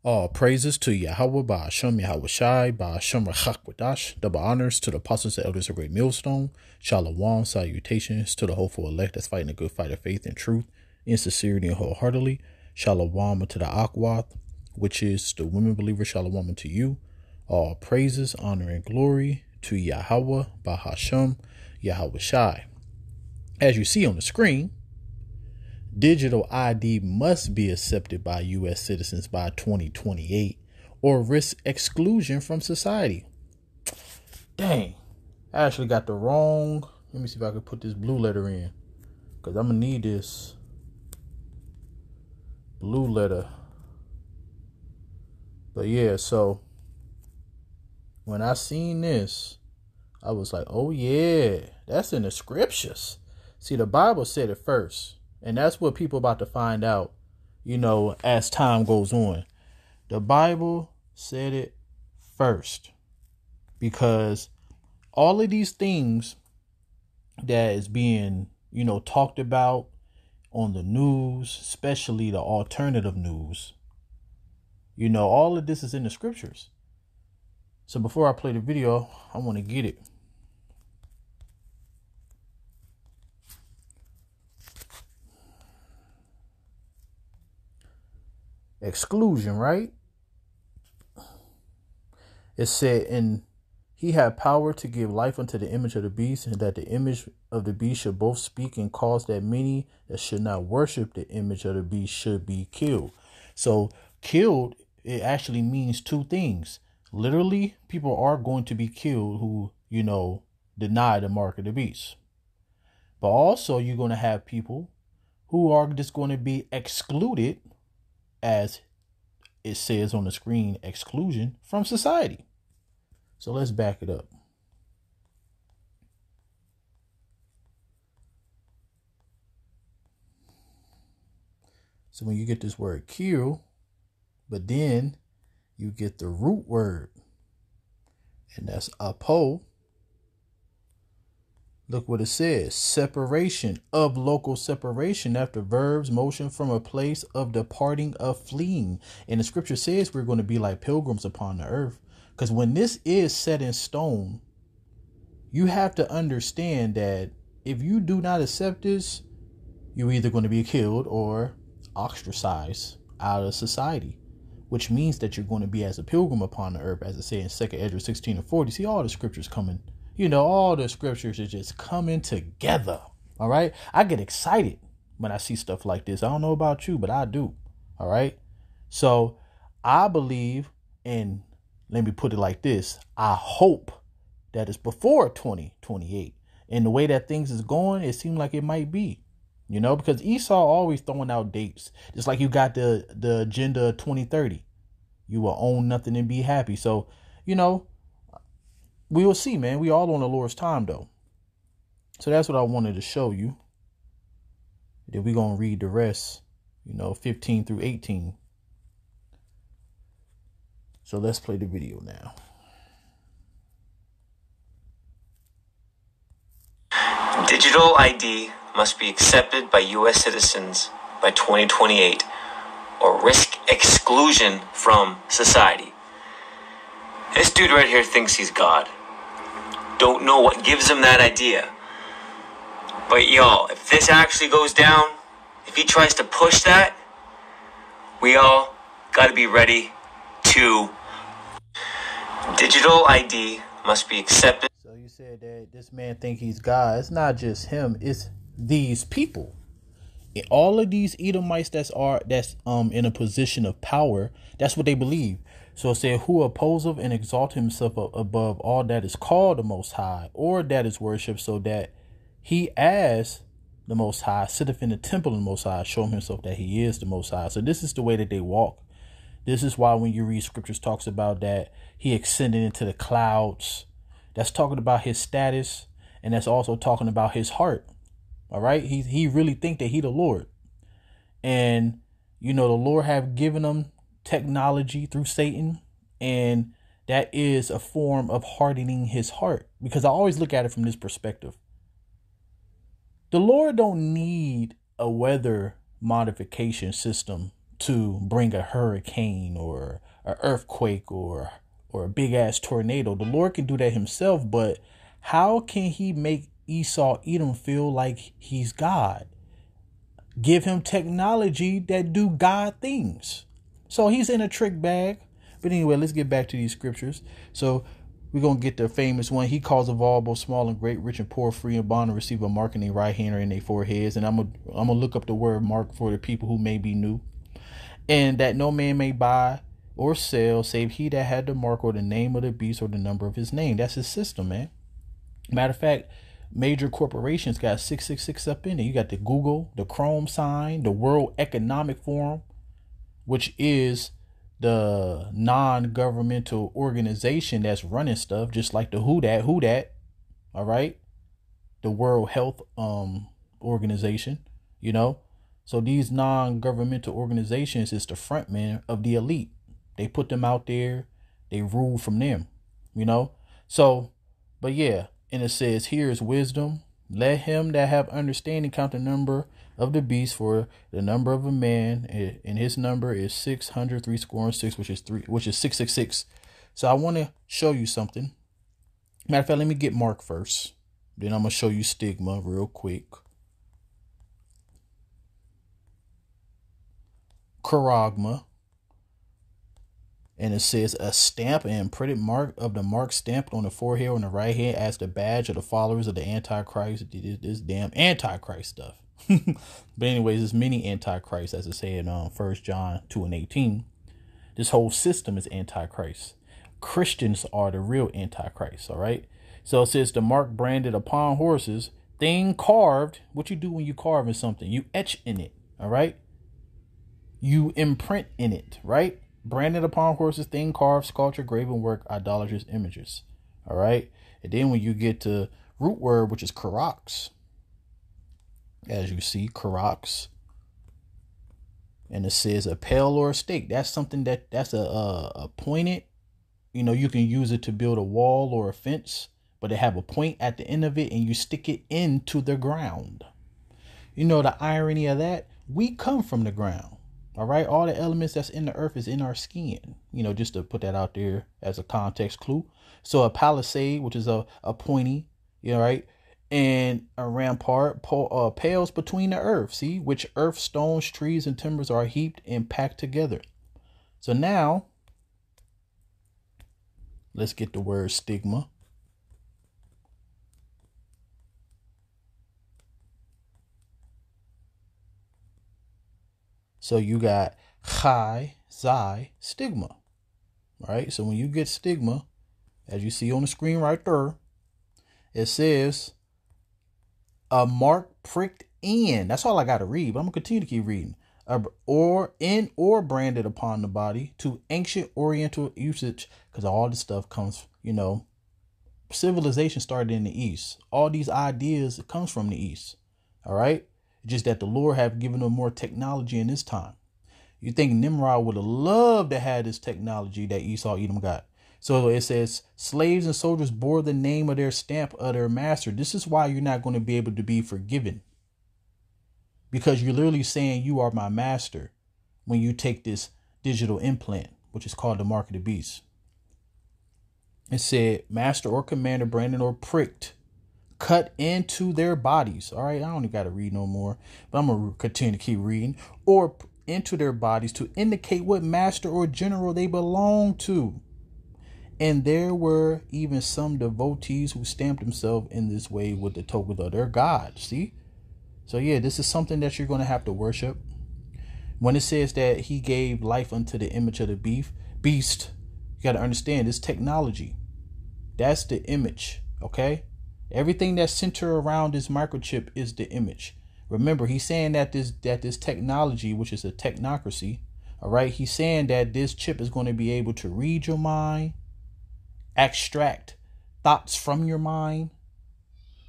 All praises to Yahweh Ba'ashem Yahweh Shai Ba'ashem Rachakwadash. Double honors to the apostles and elders of Great Millstone. Shalom, salutations to the hopeful elect that's fighting a good fight of faith and truth in sincerity and wholeheartedly. Shalom to the Akwath, which is the women believers. Shalom unto you. All praises, honor, and glory to Yahweh Ba'ashem Yahweh Shai. As you see on the screen, digital ID must be accepted by U.S. citizens by 2028 or risk exclusion from society. Dang, I actually got the wrong. Let me see if I can put this blue letter in, because I'm going to need this blue letter. But yeah, so when I seen this, I was like, oh yeah, that's in the scriptures. See, the Bible said it first. And that's what people about to find out, as time goes on. The Bible said it first, because all of these things that is being, talked about on the news, especially the alternative news, all of this is in the scriptures. So before I play the video, I want to get it. Exclusion, right? It said, and he had power to give life unto the image of the beast, and that the image of the beast should both speak and cause that many that should not worship the image of the beast should be killed. So killed, it actually means two things. Literally, people are going to be killed who, deny the mark of the beast. But also you're going to have people who are just going to be excluded, as it says on the screen, exclusion from society. So let's back it up. So when you get this word kill, but then you get the root word, and that's apo. Look what it says. Separation, of local separation, after verbs, motion from a place of departing, of fleeing. And the scripture says we're going to be like pilgrims upon the earth. Because when this is set in stone, you have to understand that if you do not accept this, you're either going to be killed or ostracized out of society, which means that you're going to be as a pilgrim upon the earth, as it says in 2 Ezra 16:40. See, all the scriptures coming. All the scriptures are just coming together. All right. I get excited when I see stuff like this. I don't know about you, but I do. All right. So I believe, and let me put it like this. I hope that it's before 2028. And the way that things is going, it seems like it might be, because Esau always throwing out dates. Just like you got the agenda 2030. You will own nothing and be happy. So, we will see, man. We all on the Lord's time, though. So that's what I wanted to show you. Then we're going to read the rest, 15 through 18. So let's play the video now. Digital ID must be accepted by U.S. citizens by 2028 or risk exclusion from society. This dude right here thinks he's God. Don't know what gives him that idea. But y'all, if this actually goes down, if he tries to push that, we all got to be ready to. Digital ID must be accepted. So you said that this man think he's God. It's not just him. It's these people. All of these Edomites that's in a position of power, that's what they believe. So it said, who opposeth and exalt himself above all that is called the Most High, or that is worshipped, so that he as the Most High sitteth in the temple of the Most High, showing himself that he is the Most High. So this is the way that they walk. This is why when you read scriptures talks about that he ascended into the clouds, that's talking about his status, and that's also talking about his heart. All right. He really think that he the Lord. And, the Lord have given him technology through Satan. And that is a form of hardening his heart, because I always look at it from this perspective. The Lord don't need a weather modification system to bring a hurricane or an earthquake or a big ass tornado. The Lord can do that himself, but how can he make Esau Edom feel like he's God? Give him technology that do God things. So he's in a trick bag. But anyway, let's get back to these scriptures. So we're going to get the famous one. He calls of all, both small and great, rich and poor, free and bond, to receive a mark in their right hand or in their foreheads. And I'm gonna look up the word mark for the people who may be new. And that no man may buy or sell save he that had the mark or the name of the beast or the number of his name. That's his system, man. Matter of fact, major corporations got 666 up in it. You got the Google, the Chrome sign, the World Economic Forum, which is the non-governmental organization that's running stuff, just like the who dat, all right, the World Health organization, you know. So these non-governmental organizations is the front man of the elite. They put them out there, they rule from them, you know. So, but yeah, and it says, here is wisdom. Let him that have understanding count the number of the beast, for the number of a man, and his number is 600, 6, which is 666. So I want to show you something. Matter of fact, let me get Mark first. Then I'm gonna show you stigma real quick. Charagma. And it says a stamp and printed mark of the mark stamped on the forehead on the right hand as the badge of the followers of the Antichrist. This damn Antichrist stuff. But anyways, there's many Antichrists, as it said in 1 John 2:18. This whole system is Antichrist. Christians are the real Antichrist, all right? So it says the mark branded upon horses, thing carved. What you do when you carve something? You etch in it, all right? You imprint in it, right? Branded upon horses, thing carved, sculpture, graven work, idolatrous images. All right. And then when you get to root word, which is karox, as you see, karox, and it says a pale or a stake. That's something that's a pointed, you know, you can use it to build a wall or a fence, but they have a point at the end of it and you stick it into the ground. You know, the irony of that, we come from the ground. All right. All the elements that's in the earth is in our skin, you know, just to put that out there as a context clue. So a palisade, which is a pointy, you know, right. And a rampart pales between the earth. See, which earth, stones, trees, and timbers are heaped and packed together. So now let's get the word stigma. So you got chi, xi, stigma, right? So when you get stigma, as you see on the screen right there, it says a mark pricked in. That's all I got to read, but I'm going to continue to keep reading. Or in or branded upon the body to ancient Oriental usage, because all this stuff comes, you know, civilization started in the East. All these ideas, it comes from the East, all right? Just that the Lord have given them more technology in this time. You think Nimrod would have loved to have this technology that Esau Edom got. So it says slaves and soldiers bore the name of their stamp of their master. This is why you're not going to be able to be forgiven. Because you're literally saying you are my master when you take this digital implant, which is called the mark of the beast. It said master or commander, branded or pricked, cut into their bodies. All right, I don't got to read no more, but I'm going to continue to keep reading. Or into their bodies to indicate what master or general they belong to. And there were even some devotees who stamped themselves in this way with the token of their God. See? So yeah, this is something that you're going to have to worship. When it says that he gave life unto the image of the beast, you got to understand this technology. That's the image, okay? Everything that's centered around this microchip is the image. Remember, he's saying that this technology, which is a technocracy, all right, he's saying that this chip is going to be able to read your mind, extract thoughts from your mind,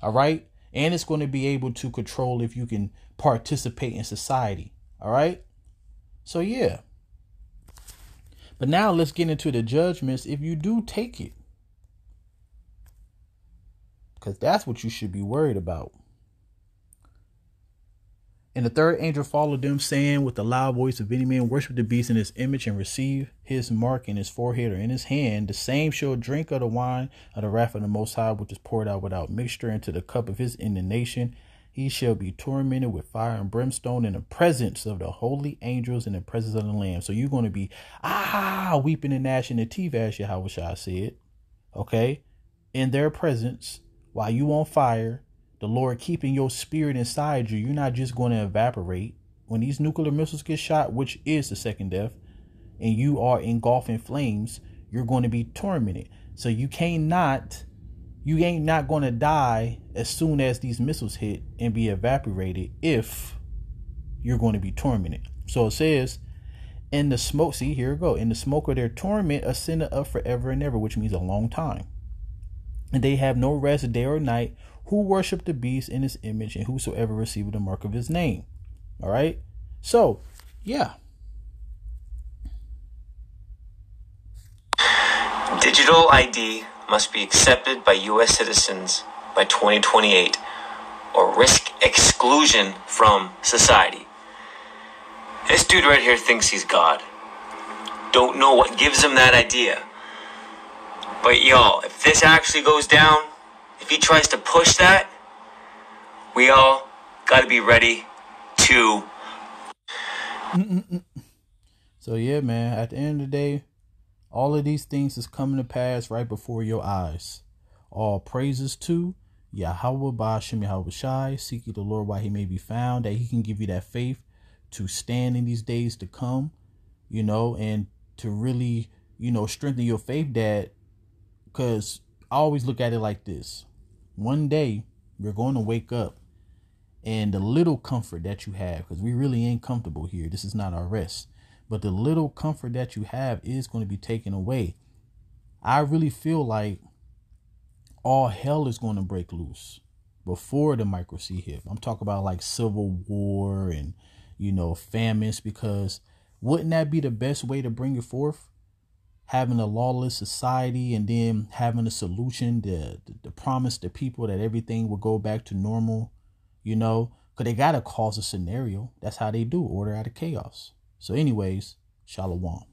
all right, and it's going to be able to control if you can participate in society, all right? So, yeah. But now let's get into the judgments if you do take it. Because that's what you should be worried about. And the third angel followed them, saying with a loud voice, if any man worship the beast in his image and receive his mark in his forehead or in his hand, the same shall drink of the wine of the wrath of the Most High, which is poured out without mixture into the cup of his indignation. He shall be tormented with fire and brimstone in the presence of the holy angels and in the presence of the Lamb. So you're going to be, weeping and gnashing the teeth, as Yahushua said, okay, in their presence, while you on fire, the Lord keeping your spirit inside you. You're not just going to evaporate. When these nuclear missiles get shot, which is the second death, and you are engulfed in flames, you're going to be tormented. So you ain't not going to die as soon as these missiles hit and be evaporated if you're going to be tormented. So it says, in the smoke, see, here we go. In the smoke of their torment ascended up forever and ever, which means a long time. And they have no rest day or night who worship the beast in his image and whosoever receiveth the mark of his name. All right. So, yeah. Digital ID must be accepted by U.S. citizens by 2028 or risk exclusion from society. This dude right here thinks he's God. Don't know what gives him that idea. But y'all, if this actually goes down, if he tries to push that, we all got to be ready to. So yeah, man, at the end of the day, all of these things is coming to pass right before your eyes. All praises to Yahweh Ba'ashem Yahweh Shai. Seek ye the Lord while he may be found, that he can give you that faith to stand in these days to come, and to really, strengthen your faith, that, because I always look at it like this. One day you're going to wake up, and the little comfort that you have, because we really ain't comfortable here. This is not our rest. But the little comfort that you have is going to be taken away. I really feel like all hell is going to break loose before the micro C hit. I'm talking about like civil war and, famines, because wouldn't that be the best way to bring it forth? Having a lawless society and then having a solution, the promise to people that everything will go back to normal, because they got to cause a scenario. That's how they do order out of chaos. So anyways, Shalom.